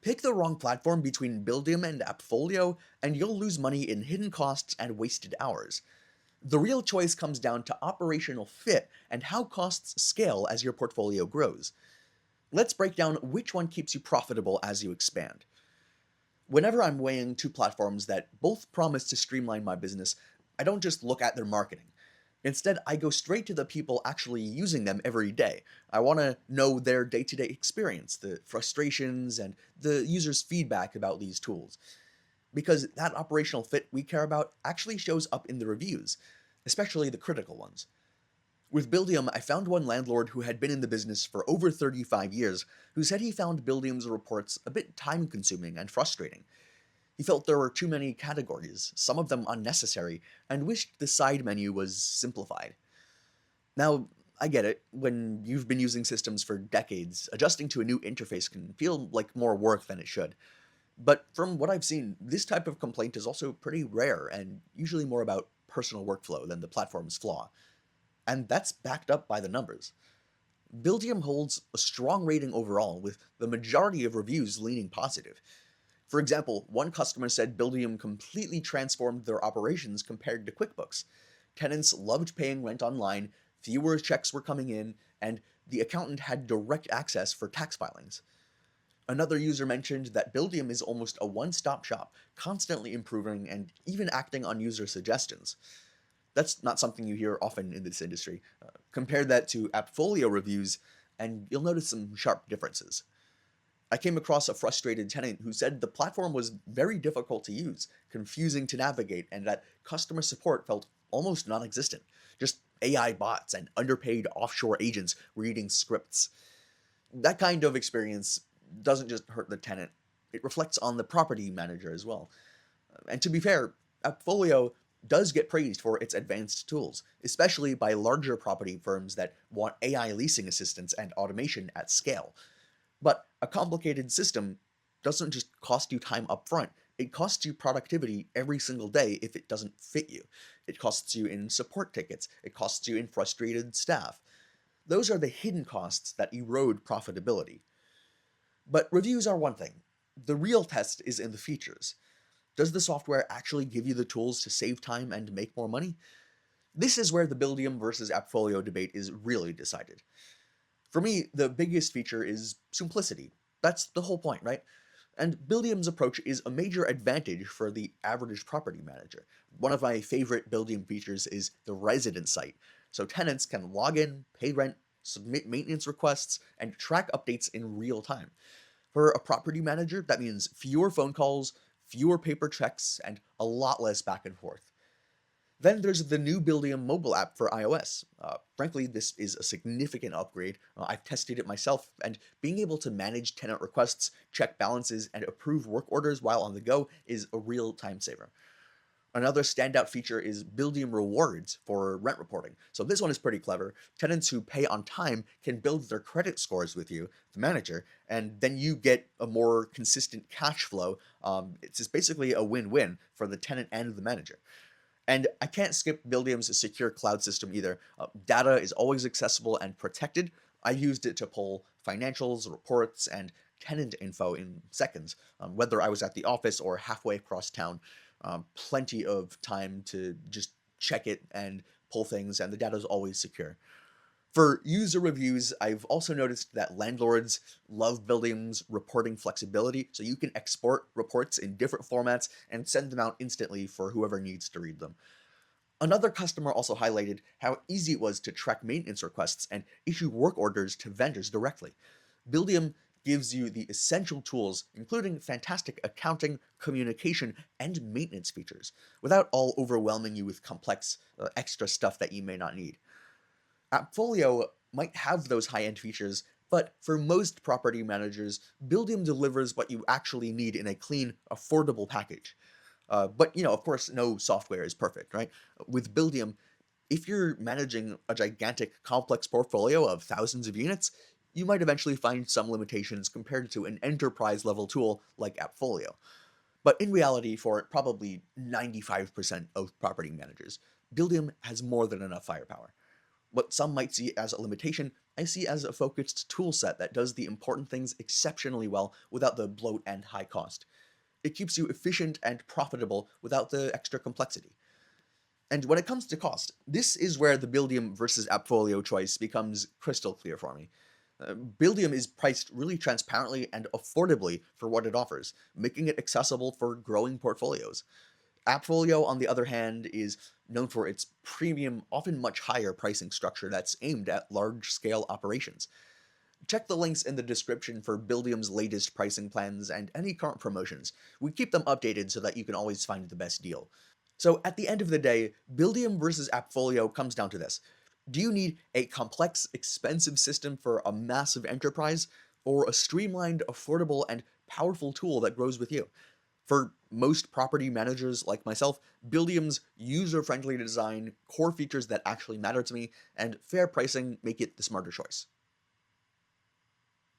Pick the wrong platform between Buildium and Appfolio, and you'll lose money in hidden costs and wasted hours. The real choice comes down to operational fit and how costs scale as your portfolio grows. Let's break down which one keeps you profitable as you expand. Whenever I'm weighing two platforms that both promise to streamline my business, I don't just look at their marketing. Instead, I go straight to the people actually using them every day. I want to know their day to day experience, the frustrations, and the user's feedback about these tools. Because that operational fit we care about actually shows up in the reviews, especially the critical ones. With Buildium, I found one landlord who had been in the business for over 35 years who said he found Buildium's reports a bit time consuming and frustrating. He felt there were too many categories, some of them unnecessary, and wished the side menu was simplified. Now, I get it, when you've been using systems for decades, adjusting to a new interface can feel like more work than it should. But from what I've seen, this type of complaint is also pretty rare and usually more about personal workflow than the platform's flaw. And that's backed up by the numbers. Buildium holds a strong rating overall, with the majority of reviews leaning positive. For example, one customer said Buildium completely transformed their operations compared to QuickBooks. Tenants loved paying rent online, fewer checks were coming in, and the accountant had direct access for tax filings. Another user mentioned that Buildium is almost a one-stop shop, constantly improving and even acting on user suggestions. That's not something you hear often in this industry. Compare that to Appfolio reviews, and you'll notice some sharp differences. I came across a frustrated tenant who said the platform was very difficult to use, confusing to navigate, and that customer support felt almost non-existent. Just AI bots and underpaid offshore agents reading scripts. That kind of experience doesn't just hurt the tenant, it reflects on the property manager as well. And to be fair, Appfolio does get praised for its advanced tools, especially by larger property firms that want AI leasing assistance and automation at scale. But a complicated system doesn't just cost you time upfront, it costs you productivity every single day if it doesn't fit you. It costs you in support tickets, it costs you in frustrated staff. Those are the hidden costs that erode profitability. But reviews are one thing. The real test is in the features. Does the software actually give you the tools to save time and make more money? This is where the Buildium versus Appfolio debate is really decided. For me, the biggest feature is simplicity. That's the whole point, right? And Buildium's approach is a major advantage for the average property manager. One of my favorite Buildium features is the resident site, so tenants can log in, pay rent, submit maintenance requests, and track updates in real time. For a property manager, that means fewer phone calls, fewer paper checks, and a lot less back and forth. Then there's the new Buildium mobile app for iOS. Frankly, this is a significant upgrade. I've tested it myself, and being able to manage tenant requests, check balances, and approve work orders while on the go is a real time saver. Another standout feature is Buildium Rewards for rent reporting. So this one is pretty clever. Tenants who pay on time can build their credit scores with you, the manager, and then you get a more consistent cash flow. It's just basically a win-win for the tenant and the manager. And I can't skip Buildium's secure cloud system either. Data is always accessible and protected. I used it to pull financials, reports, and tenant info in seconds, whether I was at the office or halfway across town. Plenty of time to just check it and pull things, and the data is always secure. For user reviews, I've also noticed that landlords love Buildium's reporting flexibility, so you can export reports in different formats and send them out instantly for whoever needs to read them. Another customer also highlighted how easy it was to track maintenance requests and issue work orders to vendors directly. Buildium gives you the essential tools, including fantastic accounting, communication, and maintenance features, without all overwhelming you with complex, extra stuff that you may not need. Appfolio might have those high-end features, but for most property managers, Buildium delivers what you actually need in a clean, affordable package. But of course, no software is perfect, right? With Buildium, if you're managing a gigantic, complex portfolio of thousands of units, you might eventually find some limitations compared to an enterprise-level tool like Appfolio. But in reality, for probably 95% of property managers, Buildium has more than enough firepower. What some might see as a limitation, I see as a focused tool set that does the important things exceptionally well without the bloat and high cost. It keeps you efficient and profitable without the extra complexity. And when it comes to cost, this is where the Buildium versus Appfolio choice becomes crystal clear for me. Buildium is priced really transparently and affordably for what it offers, making it accessible for growing portfolios. Appfolio, on the other hand, is known for its premium, often much higher pricing structure that's aimed at large-scale operations. Check the links in the description for Buildium's latest pricing plans and any current promotions. We keep them updated so that you can always find the best deal. So at the end of the day, Buildium versus Appfolio comes down to this. Do you need a complex, expensive system for a massive enterprise, or a streamlined, affordable, and powerful tool that grows with you? For most property managers like myself, Buildium's user-friendly design, core features that actually matter to me, and fair pricing make it the smarter choice.